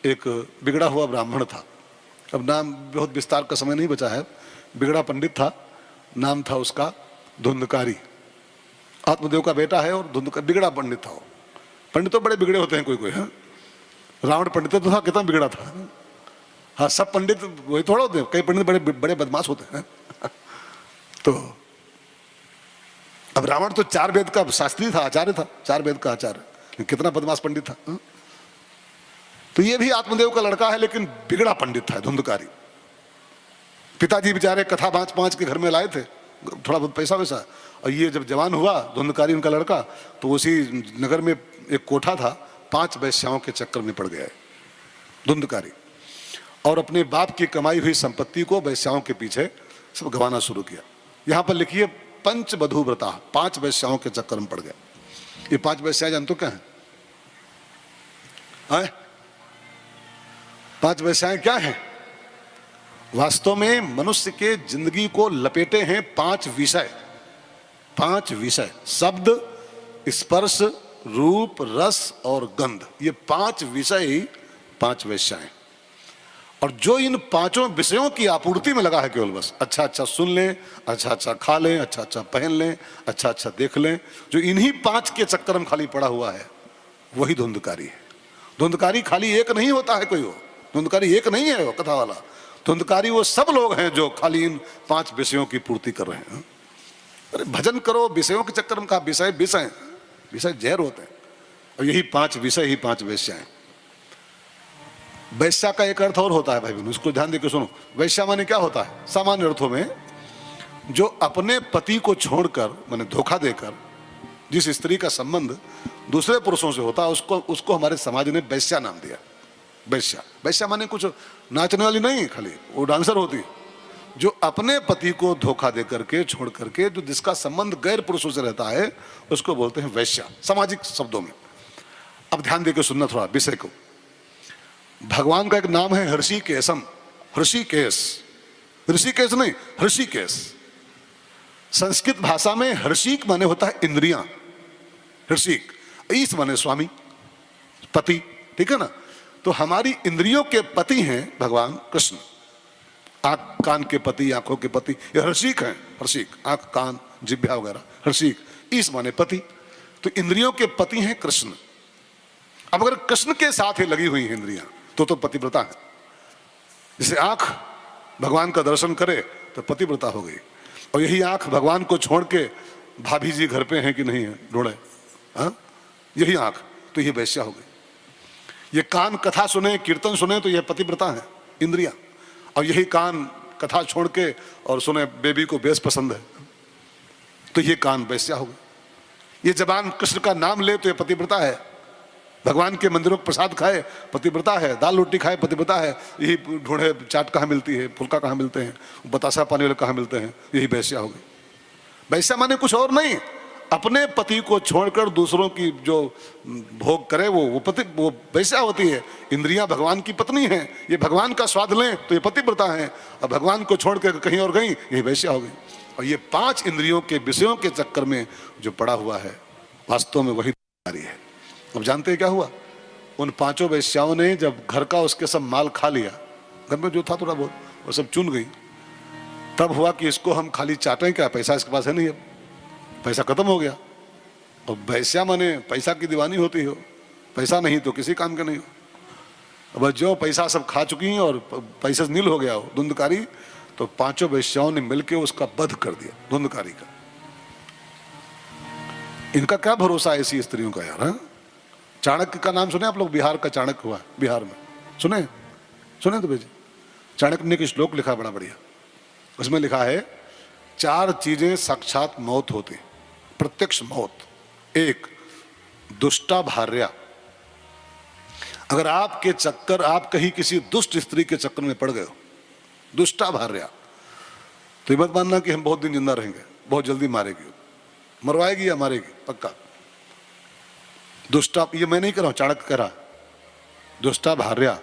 एक बिगड़ा हुआ ब्राह्मण था। अब नाम बहुत विस्तार का समय नहीं बचा है। बिगड़ा पंडित था, नाम था उसका धुंधकारी। आत्मदेव का बेटा है और धुंधकारी बिगड़ा पंडित था। पंडित तो बड़े बिगड़े होते हैं कोई कोई। हाँ, रावण पंडित तो था, कितना बिगड़ा था। हाँ, सब पंडित वही थोड़ा होते हैं, कई पंडित बड़े बड़े बदमाश होते हैं। तो अब रावण तो 4 वेद का शास्त्री था, आचार्य था, 4 वेद का आचार्य, कितना बदमाश पंडित था। तो ये भी आत्मदेव का लड़का है, लेकिन बिगड़ा पंडित था, धुंधकारी। पिताजी बेचारे कथा बाँच के घर में लाए थे, थोड़ा बहुत पैसा वैसा। और ये जब जवान हुआ धुंधकारी उनका लड़का, तो उसी नगर में एक कोठा था, 5 वैश्याओं के चक्कर में पड़ गया है धुंधकारी, और अपने बाप की कमाई हुई संपत्ति को वैश्याओं के पीछे सब गंवाना शुरू किया। यहाँ पर लिखिए पंचवधू व्रता, 5 वैश्याओं के चक्कर में पड़ गया। ये 5 वैश्याएं जानते क्या है? 5 वैश्याएं क्या है? वास्तव में मनुष्य के जिंदगी को लपेटे हैं 5 विषय। 5 विषय, शब्द, स्पर्श, रूप, रस और गंध, ये 5 विषय ही 5 वैश्याएं। और जो इन 5 विषयों की आपूर्ति में लगा है केवल बस, अच्छा अच्छा सुन लें, अच्छा अच्छा खा लें, अच्छा अच्छा पहन लें, अच्छा अच्छा देख लें, जो इन्हीं 5 के चक्कर में खाली पड़ा हुआ है, वही धुंधकारी है। धुंधकारी खाली एक नहीं होता है कोई, वो धुंधकारी एक नहीं है वो कथा वाला। धुंधकारी वो सब लोग हैं जो खाली इन 5 विषयों की पूर्ति कर रहे हैं। अरे भजन करो, विषयों के चक्कर में कहा विषय विषय विषय जहर होते हैं। और यही 5 विषय ही 5 वैश्याएं। वैश्या का एक अर्थ और होता है भाई बहन, उसको ध्यान देकर सुनो। वैश्या माने क्या होता है? सामान्य अर्थों में जो अपने पति को छोड़कर, माने धोखा देकर, जिस स्त्री का संबंध दूसरे पुरुषों से होता है, उसको हमारे समाज ने वैश्या नाम दिया। वैश्या, वैश्या माने कुछ नाचने वाली नहीं, खाली वो डांसर होती है, जो अपने पति को धोखा दे करके, छोड़ करके, जो जिसका संबंध गैर पुरुषों से रहता है, उसको बोलते हैं वैश्या, सामाजिक शब्दों में। अब ध्यान देकर सुनना थोड़ा विषय को। भगवान का एक नाम है हृषिकेशम, हृषिकेश, ऋषिकेश नहीं, हृषिकेश। संस्कृत भाषा में हृषिक माने होता है इंद्रियां, हृषिक, ईश माने स्वामी, पति, ठीक है ना। तो हमारी इंद्रियों के पति हैं भगवान कृष्ण। आंख कान के पति, आंखों के पति, ये हर्षिक हैं। हर्षिक आंख कान जिह्वा वगैरह, हर्षिक, ईश माने पति। तो इंद्रियों के पति हैं कृष्ण। अब अगर कृष्ण के साथ ही लगी हुई है इंद्रियां, तो पतिव्रता है। जैसे आंख भगवान का दर्शन करे तो पतिव्रता हो गई, और यही आंख भगवान को छोड़ के भाभी जी घर पे हैं कि नहीं है ढूंढे, हाँ, यही आंख, तो ये वैश्या हो गई। ये कान कथा सुने, कीर्तन सुने, तो यह पतिव्रता है, इंद्रिया। और यही कान कथा छोड़ के और सुने बेबी को बेस पसंद है, तो ये कान वैश्या हो गई। ये जबान कृष्ण का नाम ले तो ये पतिव्रता है। भगवान के मंदिरों को प्रसाद खाए, पतिव्रता है। दाल रोटी खाए, पतिव्रता है। यही ढूंढे चाट कहाँ मिलती है, फुल्का कहाँ मिलते हैं, बतासा पानी वाले कहाँ मिलते हैं, यही वैश्या हो गई। वैश्या माने कुछ और नहीं, अपने पति को छोड़कर दूसरों की जो भोग करे वो वैश्या होती है। इंद्रियां भगवान की पत्नी हैं, ये भगवान का स्वाद लें तो ये पतिव्रता है, और भगवान को छोड़कर कहीं और गई, ये वैश्या हो गई। और ये 5 इंद्रियों के विषयों के चक्कर में जो पड़ा हुआ है, वास्तव में वही धुंधकारी है। अब जानते हैं क्या हुआ? उन 5 वैश्याओं ने जब घर का उसके सब माल खा लिया, घर में जो था थोड़ा बहुत वो सब चुन गई, तब हुआ कि इसको हम खाली चाटें क्या, पैसा इसके पास है नहीं, अब पैसा खत्म हो गया। और वैश्या माने पैसा की दीवानी होती हो, पैसा नहीं तो किसी काम का नहीं हो। अब जो पैसा सब खा चुकी हैं और पैसा नील हो गया हो धुंधकारी, तो 5 वैश्याओं ने मिलकर उसका वध कर दिया धुंधकारी का। इनका क्या भरोसा है ऐसी स्त्रियों का यार। हाँ, चाणक्य का नाम सुने आप लोग? बिहार का चाणक्य हुआ बिहार में, सुने तो भेजी। चाणक्य ने एक श्लोक लिखा बड़ा बढ़िया, उसमें लिखा है 4 चीजें साक्षात मौत होती, प्रत्यक्ष मौत। 1, दुष्टा भार्या। अगर आपके चक्कर, आप कहीं किसी दुष्ट स्त्री के चक्कर में पड़ गए हो, दुष्टा भार्या, तो ये मत मानना कि हम बहुत दिन जिंदा रहेंगे, बहुत जल्दी मारेगी, मरवाएगी या मारेगी पक्का। दुष्टा, ये मैं नहीं कह रहा हूं, चाणक्य कह रहा। दुष्टा भार्या।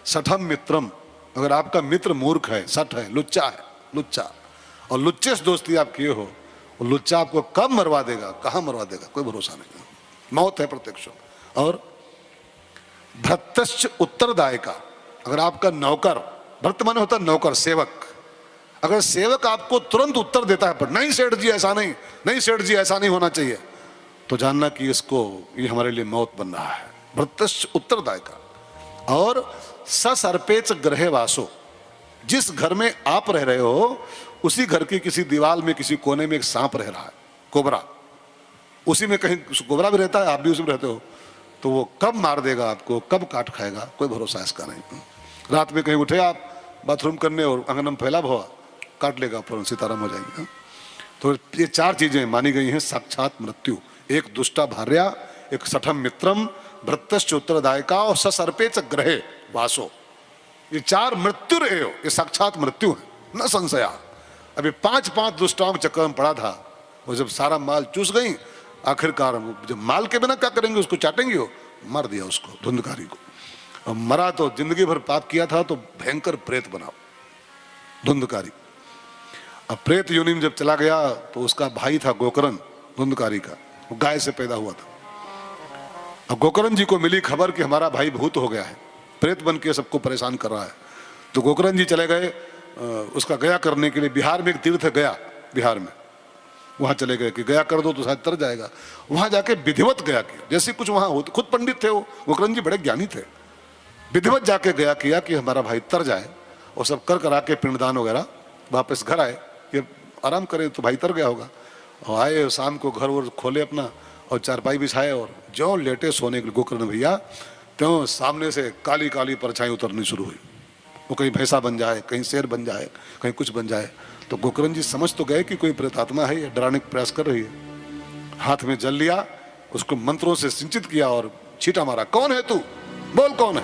सठम मित्रम, अगर आपका मित्र मूर्ख है, सठ है, लुच्चा है, लुच्चा, और लुच्चे से दोस्ती आप किए हो, और लुच्चा आपको कब मरवा देगा, कहाँ मरवा देगा, कोई भरोसा नहीं, मौत है प्रत्यक्ष। और भृत्यश्च उत्तरदायिका, अगर आपका नौकर, भृत्य माने होता नौकर, सेवक, अगर सेवक आपको तुरंत उत्तर देता है पर नहीं सेठ जी ऐसा नहीं, नहीं सेठ जी ऐसा नहीं होना चाहिए, तो जानना कि इसको, ये हमारे लिए मौत बन रहा है। भृत्यश्च उत्तरदायिका। और ससर्पेच गृहे वासो, जिस घर में आप रह रहे हो उसी घर की किसी दीवार में किसी कोने में एक सांप रह रहा है, कोबरा, उसी में कहीं कोबरा भी रहता है, आप भी उसी में रहते हो, तो वो कब मार देगा आपको, कब काट खाएगा, कोई भरोसा इसका नहीं। रात में कहीं उठे आप बाथरूम करने और आंगन में फैला हुआ, काट लेगा, फौरन सीताराम हो जाएगी। तो ये चार चीजें मानी गई हैं साक्षात मृत्यु, एक दुष्टा भार्या, एक सठम मित्रम, भृत्यश्च उत्तरदायिका और ससर्पेच गृहे वासो, ये चार मृत्यु रहे हो, ये साक्षात मृत्यु है, न संशया। अभी 5 दुष्टाओं के चक्कर में पड़ा था, वो जब सारा माल चूस गई, आखिरकार जब माल के बिना क्या करेंगे, उसको चाटेंगे, हो मार दिया उसको, धुंधकारी को। और मरा तो जिंदगी भर पाप किया था तो भयंकर प्रेत बना धुंधकारी। अब प्रेत योनि में जब चला गया तो उसका भाई था गोकर्ण धुंधकारी का, वो गाय से पैदा हुआ था। अब गोकर्ण जी को मिली खबर कि हमारा भाई भूत हो गया है, प्रेत बन के सबको परेशान कर रहा है, तो गोकर्ण जी चले गए उसका गया करने के लिए। बिहार में एक तीर्थ है गया, बिहार में, वहां चले गए कि गया कर दो तो शायद तर जाएगा। वहां जाके विधिवत गया किया, जैसे कुछ वहां होते, खुद पंडित थे वो, गोकर्ण जी बड़े ज्ञानी थे, विधिवत जाके गया किया कि हमारा भाई तर जाए, और सब कर करा के पिंडदान वगैरह वापस घर आए कि आराम करें, तो भाई तर गया होगा। और आए शाम को घर वर खोले अपना और चारपाई बिछाए और जो लेटे सोने के गोकर्ण भैया, त्यों सामने से काली काली परछाई उतरनी शुरू हुई। वो कहीं भैंसा बन जाए, कहीं शेर बन जाए, कहीं कुछ बन जाए। तो गोकर्ण जी समझ तो गए कि कोई प्रेतात्मा है, ये डराने का प्रयास कर रही है। हाथ में जल लिया, उसको मंत्रों से सिंचित किया और छींटा मारा, कौन है तू, बोल कौन है।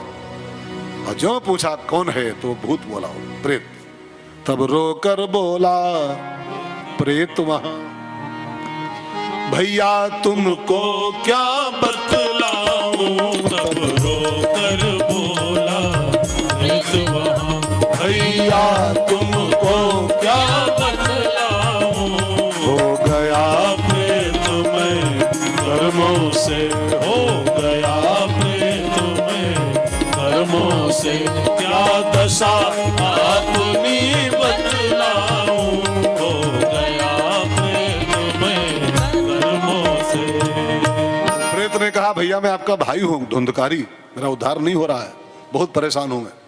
और जो पूछा कौन है तो भूत बोला, हो प्रेत। तब रोकर बोला प्रेत वहां, भैया तुमको क्या बतलाऊं। तब रोकर बोला प्रेत वहां, भैया तुमको क्या बतलाऊं। हो गया प्रेत में कर्मों से, हो गया प्रेत में कर्मों से, क्या दशा अपनी बतलाऊं। हो गया प्रेत में कर्मों से। प्रेत ने कहा भैया मैं आपका भाई हूं धुंधकारी, मेरा उद्धार नहीं हो रहा है, बहुत परेशान हूं मैं।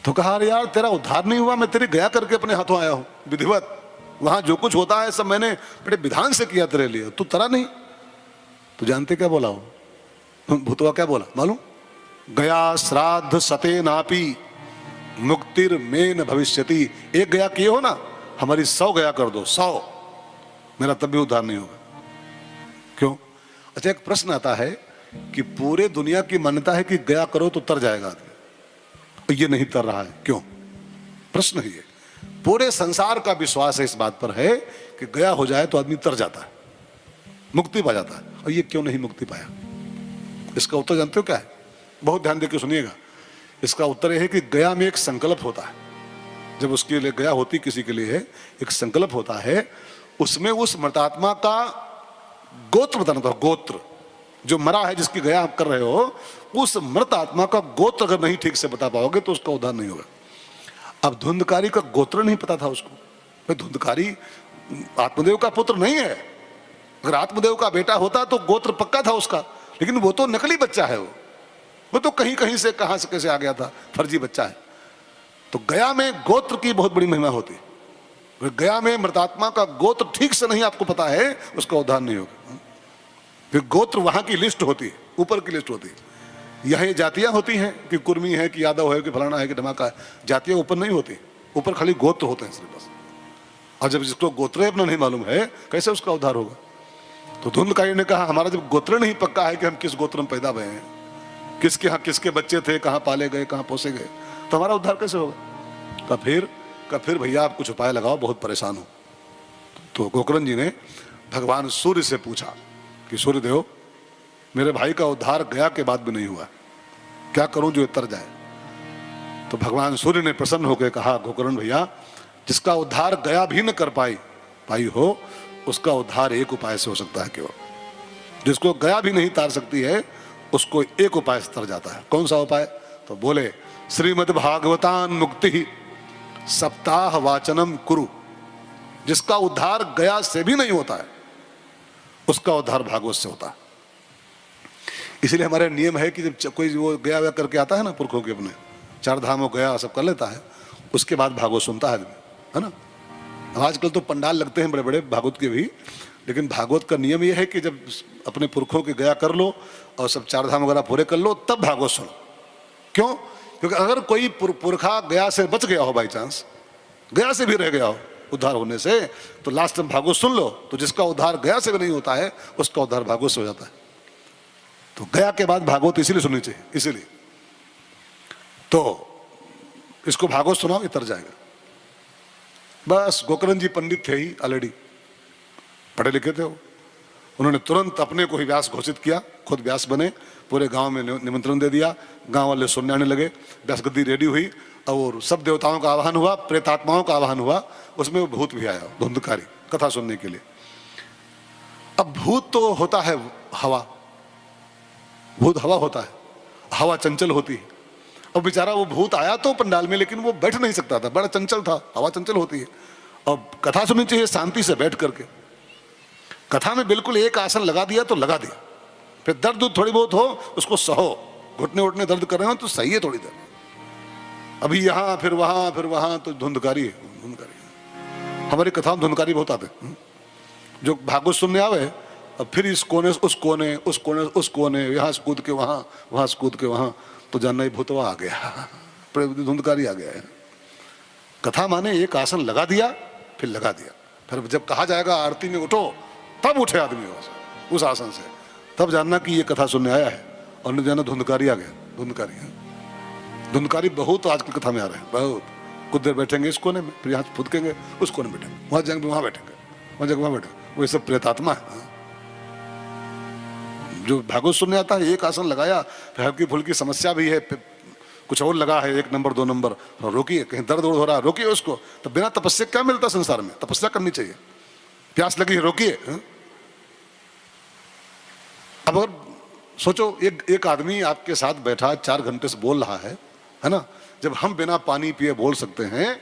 तो कहा अरे यार तेरा उद्धार नहीं हुआ, मैं तेरे गया करके अपने हाथों आया हूं विधिवत, वहां जो कुछ होता है सब मैंने बड़े विधान से किया तेरे लिए, तू तरा नहीं। तो जानते क्या बोला हो भूतवा, क्या बोला मालूम, गया श्राद्ध सते नापी मुक्तिर में न भविष्यति। एक गया किए हो ना, हमारी 100 गया कर दो, 100, मेरा तब भी उद्धार नहीं होगा। क्यों? अच्छा एक प्रश्न आता है कि पूरे दुनिया की मान्यता है कि गया करो तो तर जाएगा आदमी, ये नहीं तर रहा है, क्यों? प्रश्न ही है। पूरे संसार का विश्वास है इस बात पर है कि गया हो जाए तो आदमी तर जाता है, मुक्ति पा जाता है, और ये क्यों नहीं मुक्ति पाया? इसका उत्तर जानते हो क्या है? बहुत ध्यान देकर सुनिएगा। इसका उत्तर यह है कि गया में एक संकल्प होता है, जब उसके लिए गया होती किसी के लिए एक संकल्प होता है, उसमें उस मृतात्मा का गोत्र बताना था। गोत्र जो मरा है, जिसकी गया आप कर रहे हो, उस मृत आत्मा का गोत्र अगर नहीं ठीक से बता पाओगे तो उसका उद्धार नहीं होगा। अब धुंधकारी का गोत्र नहीं पता था उसको, भाई धुंधकारी आत्मदेव का पुत्र नहीं है, अगर आत्मदेव का बेटा होता तो गोत्र पक्का था उसका, लेकिन वो तो नकली बच्चा है, वो तो कहीं कहीं से कहां से कैसे आ गया था, फर्जी बच्चा है। तो गया में गोत्र की बहुत बड़ी महिमा होती है। गया में मृतात्मा का गोत्र ठीक से नहीं आपको पता है, उसका उद्धार नहीं होगा। फिर गोत्र वहां की लिस्ट होती है, ऊपर की लिस्ट होती है। यह जातियां होती हैं कि कुर्मी है कि यादव है कि फलाना है कि धमाका है, जातियां ऊपर नहीं होती, ऊपर खाली गोत्र होते हैं सिर्फ बस। और जब जिसको गोत्र अपना नहीं मालूम है, कैसे उसका उद्धार होगा? तो धुंधकारी ने कहा हमारा जब गोत्र नहीं पक्का है कि हम किस गोत्र में पैदा हुए हैं, किसके यहाँ किसके बच्चे थे, कहाँ पाले गए, कहाँ पोसे गए, तो हमारा उद्धार कैसे होगा? का फिर भैया आप कुछ उपाय लगाओ, बहुत परेशान हो। तो गोकर्ण जी ने भगवान सूर्य से पूछा कि सूर्यदेव, मेरे भाई का उद्धार गया के बाद भी नहीं हुआ, क्या करूं जो तर जाए? तो भगवान सूर्य ने प्रसन्न होकर कहा गोकर्ण भैया, जिसका उद्धार गया भी न कर पाई हो, उसका उद्धार एक उपाय से हो सकता है केवल। जिसको गया भी नहीं तार सकती है, उसको एक उपाय से तर जाता है। कौन सा उपाय? तो बोले श्रीमद् भागवतान मुक्ति सप्ताह वाचनम कुरु। जिसका उद्धार गया से भी नहीं होता है, उसका उद्धार भागवत से होता है। इसलिए हमारे नियम है कि जब कोई वो गया हुआ करके आता है ना, पुरखों के अपने 4 धामों गया सब कर लेता है, उसके बाद भागवत सुनता है आदमी, है ना। आजकल तो पंडाल लगते हैं बड़े बड़े भागवत के भी, लेकिन भागवत का नियम यह है कि जब अपने पुरखों के गया कर लो और सब 4 धाम वगैरह पूरे कर लो, तब भागवत सुनो। क्यों? क्योंकि अगर कोई पुरखा गया से बच गया हो, बाई चांस गया से भी रह गया हो उद्धार होने से, तो लास्ट में भागवत सुन लो, तो जिसका उद्धार गया से भी नहीं होता है, उसका उद्धार भागवत से हो जाता है। तो गया के बाद भागवत इसीलिए सुननी चाहिए, इसीलिए तो इसको भागवत सुनाओ, इतर जाएगा। बस गोकर्ण जी पंडित थे ही ऑलरेडी, पढ़े लिखे थे वो। उन्होंने तुरंत अपने को ही व्यास घोषित किया, खुद व्यास बने, पूरे गांव में निमंत्रण दे दिया, गांव वाले सुनने आने लगे, व्यास गद्दी रेडी हुई और सब देवताओं का आवाहन हुआ, प्रेतात्माओं का आवाहन हुआ, उसमें वो भूत भी आया, धुंधकारी, कथा सुनने के लिए। अब भूत तो होता है हवा, भूत हवा होता है, हवा चंचल होती है। अब बेचारा वो भूत आया तो पंडाल में, लेकिन वो बैठ नहीं सकता था, बड़ा चंचल था, हवा चंचल होती है। अब कथा सुननी चाहिए शांति से बैठ करके, कथा में बिल्कुल एक आसन लगा दिया तो लगा दिया। फिर दर्द थोड़ी बहुत हो उसको सहो, घुटने उठने दर्द कर रहे हो तो सही है थोड़ी देर, अभी यहाँ फिर वहां तो धुंधकारी है, धुंधकारी है। हमारी कथा में धुंधकारी बहुत आते, जो भागवत सुनने आवे, अब फिर इस कोने उस कोने उस कोने उस कोने, यहाँ से कूद के वहां से कूद के वहां, तो जानना ही भूतवा आ गया, धुंधकारी आ गया है। कथा माने एक आसन लगा दिया, फिर लगा दिया, फिर जब कहा जाएगा आरती में उठो, तब उठे आदमी उस आसन से, तब जानना कि ये कथा सुनने आया है। और नहीं जानना धुंधकारी आ गया, धुंधकारी है। धुंधकारी बहुत आजकल कथा में आ रहे हैं, बहुत। कुछ देर बैठेंगे इस कोने में, फिर यहाँ फुदकेंगे उस कोने में बैठेंगे, वहां जाएंगे वहां बैठेंगे, वहां जाएंगे वहां बैठेंगे, वो सब प्रेतात्मा है। जो भागवत सुनने आता है एक आसन लगाया, फिर हल्की फुल्की समस्या भी है, कुछ और लगा है 1 नंबर 2 नंबर, रोकिए, कहीं दर्द हो रहा है रोकिए उसको। तो बिना तपस्या क्या मिलता संसार में? तपस्या करनी चाहिए। प्यास लगी है रोकिए। अब अगर सोचो एक आदमी आपके साथ बैठा 4 घंटे से बोल रहा है ना। जब हम बिना पानी पिए बोल सकते हैं,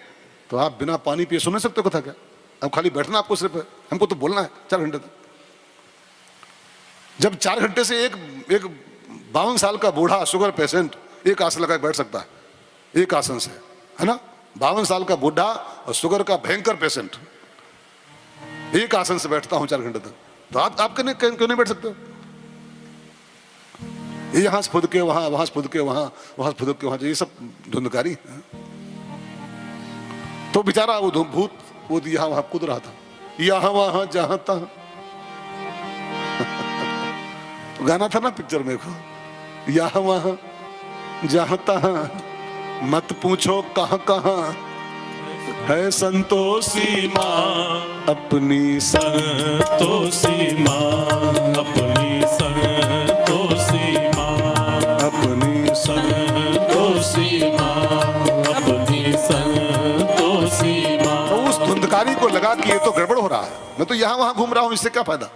तो आप बिना पानी पिए सुन नहीं सकते हो कथा क्या? अब खाली बैठना आपको सिर्फ है, हमको तो बोलना है 4 घंटे तक। जब 4 घंटे से एक 52 साल का बूढ़ा शुगर पेशेंट एक आसन लगा बैठ सकता है, एक आसन से, है ना। 52 साल का बूढ़ा और शुगर का भयंकर पेशेंट एक आसन से बैठता हूं 4 घंटे तक, तो आप क्यों नहीं बैठ सकते? यहां से फुद के वहां से फुद के वहां से फुद के वहां, ये सब धुंधकारी है। तो बेचारा वो भूत वो यहाँ वहां कूद रहा था, यहाँ वहां जहां तहां। गाना था ना पिक्चर में को, यहाँ वहां जहां तहां, मत पूछो कहां कहां है संतोषी माँ अपनी संतोषी माँ, अपनी संतोषी माँ, अपनी संतोषी माँ, अपनी संतोषी माँ। तो उस धुंधकारी को लगा कि ये तो गड़बड़ हो रहा है, मैं तो यहाँ वहां घूम रहा हूँ, इससे क्या फायदा,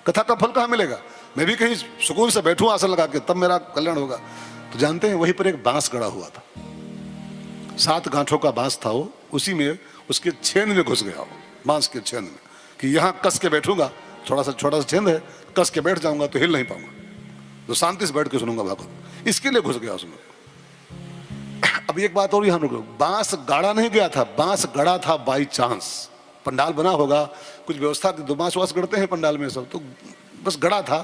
कथा का फल कहाँ मिलेगा? मैं भी कहीं सुकून से बैठूं आसन लगा के, तब मेरा कल्याण होगा। तो जानते हैं वहीं पर एक बांस गड़ा हुआ था, 7 गांठों का बांस था वो, उसी में उसके छेद में घुस गया वो, बांस के छेद में, कि यहाँ कस के बैठूंगा, छोटा सा छेद है, कस के बैठ जाऊंगा तो हिल नहीं पाऊंगा, तो शांति से बैठ के सुनूंगा भागवत, इसके लिए घुस गया उसमें। अब एक बात और यहाँ रुको, बांस गाड़ा नहीं गया था, बांस गड़ा था बाई चांस। पंडाल बना होगा, कुछ व्यवस्था थी, तो बांस वास गड़ते हैं पंडाल में सब, तो बस गड़ा था,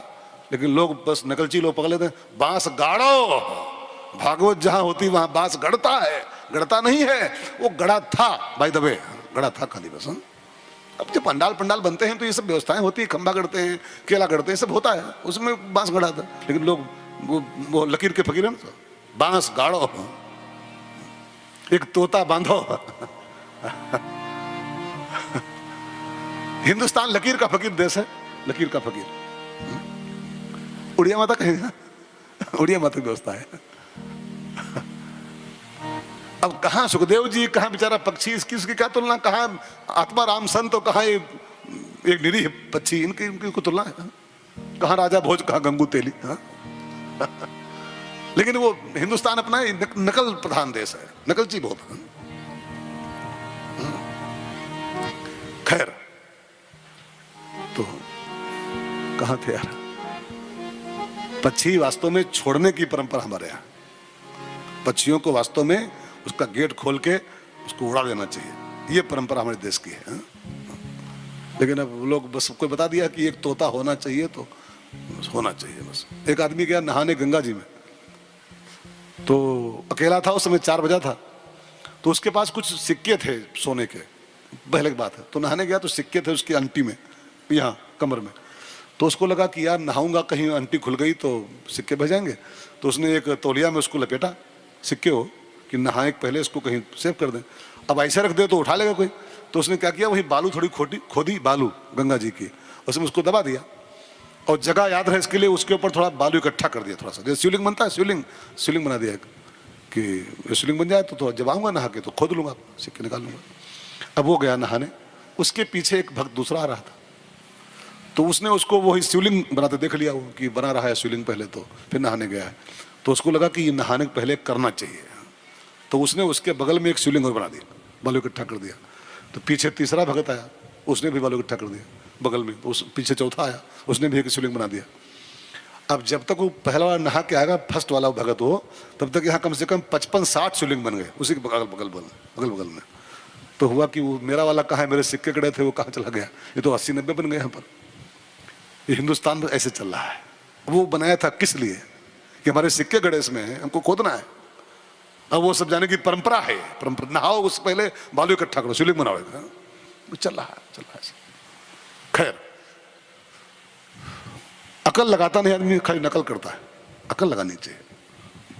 लेकिन लोग बस नकलची लोग पकड़ लेते हैं, बांस गाड़ो, भागवत जहां होती वहां बांस गड़ता है, गड़ता नहीं है, वो गड़ा था, बाय द वे गड़ा था खाली बस। अब जब पंडाल बनते हैं तो ये सब व्यवस्थाएं होती है, खंबा गड़ते हैं, केला गड़ते हैं, सब होता है, उसमें बांस गड़ा था, लेकिन लोग वो लकीर के फकीर है ना, बांस गाड़ो, एक तोता बांधो। हिंदुस्तान लकीर का फकीर देश है, लकीर का फकीर। उड़िया माता कहेंगे, उड़िया माता की व्यवस्था है। अब कहां सुखदेव जी, कहां बेचारा पक्षी, इसकी क्या तुलना, कहां आत्मा राम संत, तो कहां एक निरीह पक्षी, इनकी तुलना है। कहां राजा भोज, कहां गंगू तेली। लेकिन वो हिंदुस्तान अपना नकल प्रधान देश है, नकलची बहुत है। खैर, तो कहां थे यार? पक्षी वास्तव में छोड़ने की परंपरा हमारे यहाँ, पक्षियों को वास्तव में उसका गेट खोल के उसको उड़ा देना चाहिए, ये परंपरा हमारे देश की है। लेकिन अब लोग बस सबको बता दिया कि एक तोता होना चाहिए तो होना चाहिए बस। एक आदमी गया नहाने गंगा जी में, तो अकेला था, उस समय 4 बजा था, तो उसके पास कुछ सिक्के थे सोने के, पहले की बात है। तो नहाने गया तो सिक्के थे उसकी अंटी में, यहाँ कमर में। तो उसको लगा कि यार नहाऊंगा, कहीं अंटी खुल गई तो सिक्के बह जाएंगे। तो उसने एक तौलिया में उसको लपेटा सिक्के हो कि नहाए पहले इसको कहीं सेव कर दें, अब ऐसे रख दे तो उठा लेगा कोई। तो उसने क्या किया, वही बालू थोड़ी खोदी बालू गंगा जी की, उसमें उसको दबा दिया, और जगह याद रहे इसके लिए उसके ऊपर थोड़ा बालू इकट्ठा कर दिया, थोड़ा सा जैसे शिवलिंग बनता है, शिवलिंग बना दिया कि शिवलिंग बन जाए तो जब आऊँगा नहा के तो खोद लूँगा, सिक्के निकाल लूँगा। अब वो गया नहाने, उसके पीछे एक भक्त दूसरा आ रहा था, तो उसने उसको वही शिवलिंग बनाते देख लिया, वो कि बना रहा है शिवलिंग पहले, तो फिर नहाने गया है। तो उसको लगा कि ये नहाने के पहले करना चाहिए, तो उसने उसके बगल में एक शिवलिंग और बना दिया, बालू इकट्ठा कर दिया। तो पीछे तीसरा भगत आया, उसने भी बालू इकट्ठा कर दिया बगल में, तो उस पीछे चौथा आया, उसने भी एक शिवलिंग बना दिया। अब जब तक वो पहला वाला नहा के आएगा, फर्स्ट वाला भगत हो, तब तक यहाँ कम से कम 55-60 शिवलिंग बन गए उसी के बगल में। तो हुआ कि वो मेरा वाला कहाँ है, मेरे सिक्के गड़े थे वो कहाँ चला गया, ये तो 80-90 बन गए यहाँ पर। ये हिंदुस्तान में ऐसे चल रहा है। वो बनाया था किस लिए, कि हमारे सिक्के गड़े इसमें है, हमको खोदना है। अब वो सब जाने की परंपरा है, परंपरा नहाओ उससे पहले बालू इकट्ठा करो, शिवलिंग बनाओ, चल रहा है। खैर, अकल लगाता नहीं आदमी, खाली नकल करता है। अकल लगानी चाहिए।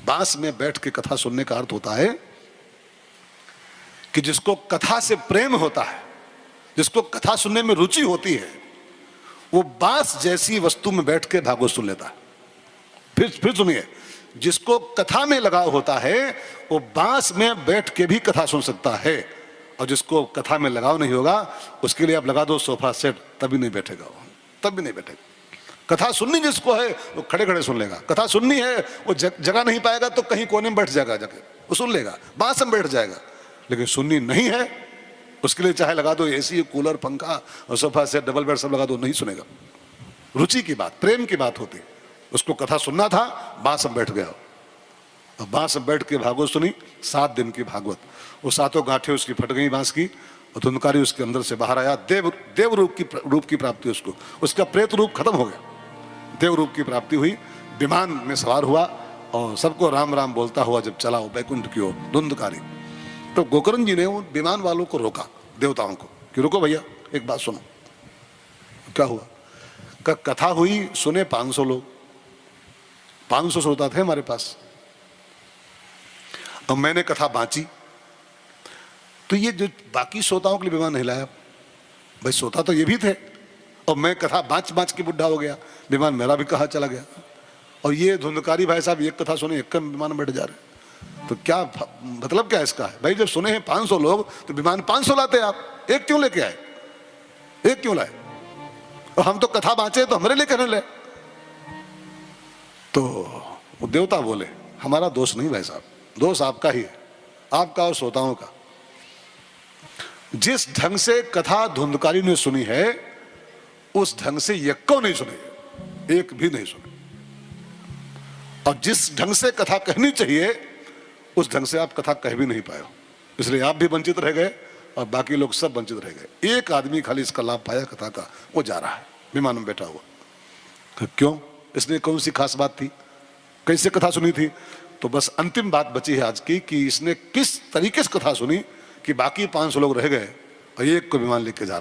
बांस में बैठ के कथा सुनने का अर्थ होता है कि जिसको कथा से प्रेम होता है, जिसको कथा सुनने में रुचि होती है, वो बांस जैसी वस्तु में बैठ के भागवत सुन लेता है। फिर सुनिए, जिसको कथा में लगाव होता है वो बांस में बैठ के भी कथा सुन सकता है, और जिसको कथा में लगाव नहीं होगा उसके लिए आप लगा दो सोफा सेट, तभी नहीं बैठेगा वो, तब भी नहीं बैठेगा। कथा सुननी जिसको है वो खड़े खड़े सुन लेगा, कथा सुननी है वो जगह नहीं पाएगा तो कहीं कोने में बैठ जाएगा, जाके वो सुन लेगा, बांस में बैठ जाएगा। लेकिन सुननी नहीं है उसके लिए चाहे लगा दो एसी, कूलर, पंखा और सोफा सेट, डबल बेड सब लगा दो, नहीं सुनेगा। रुचि की बात, प्रेम की बात होती। उसको कथा सुनना था, बांस में बैठ गया, और बांस में बैठ के भागवत सुनी, 7 दिन की भागवत। वो 7 गांठें उसकी फट गई बांस की, और धुंधकारी उसके अंदर से बाहर आया। देव रूप की प्राप्ति उसको, उसका प्रेत रूप खत्म हो गया, देव रूप की प्राप्ति हुई। विमान में सवार हुआ और सबको राम राम बोलता हुआ जब चला वो बैकुंठ की ओर, धुंधकारी। तो गोकर्ण जी ने उन विमान वालों को रोका, देवताओं को, कि रुको भैया एक बात सुनो। क्या हुआ? कथा हुई, सुने 500 लोग, 500 श्रोता थे हमारे पास। अब मैंने कथा बांची, तो ये जो बाकी श्रोताओं के लिए विमान नहीं लाया, भाई श्रोता तो ये भी थे, और मैं कथा बांच के बुढ़ा हो गया, विमान मेरा भी कहाँ चला गया। और ये धुंधकारी भाई साहब एक कथा सुने, एक विमान में बैठ जा रहे, तो क्या मतलब क्या इसका है? भाई जब सुने हैं 500 लोग तो विमान 500 लाते आप, एक क्यों लेके आए, एक क्यों लाए? और हम तो कथा बांचे तो हमारे लिए कहने ले। तो वो देवता बोले हमारा दोष नहीं भाई साहब, दोष आपका ही है, आपका और श्रोताओं का। जिस ढंग से कथा धुंधकारी ने सुनी है उस ढंग से यक्को नहीं सुने, एक भी नहीं सुने। और जिस ढंग से कथा कहनी चाहिए उस ढंग से आप कथा कह भी नहीं पाए हो, इसलिए आप भी वंचित रह गए और बाकी लोग सब वंचित रह गए। एक आदमी खाली इसका लाभ पाया कथा का, वो जा रहा है विमान में बैठा हुआ। क्यों? इसने कौन सी खास बात थी, कैसे कथा सुनी थी? तो बस अंतिम बात बची है आज की कि इसने किस तरीके से कथा सुनी कि बाकी 500 लोग रह गए और एक को विमान लेके जा रहा है।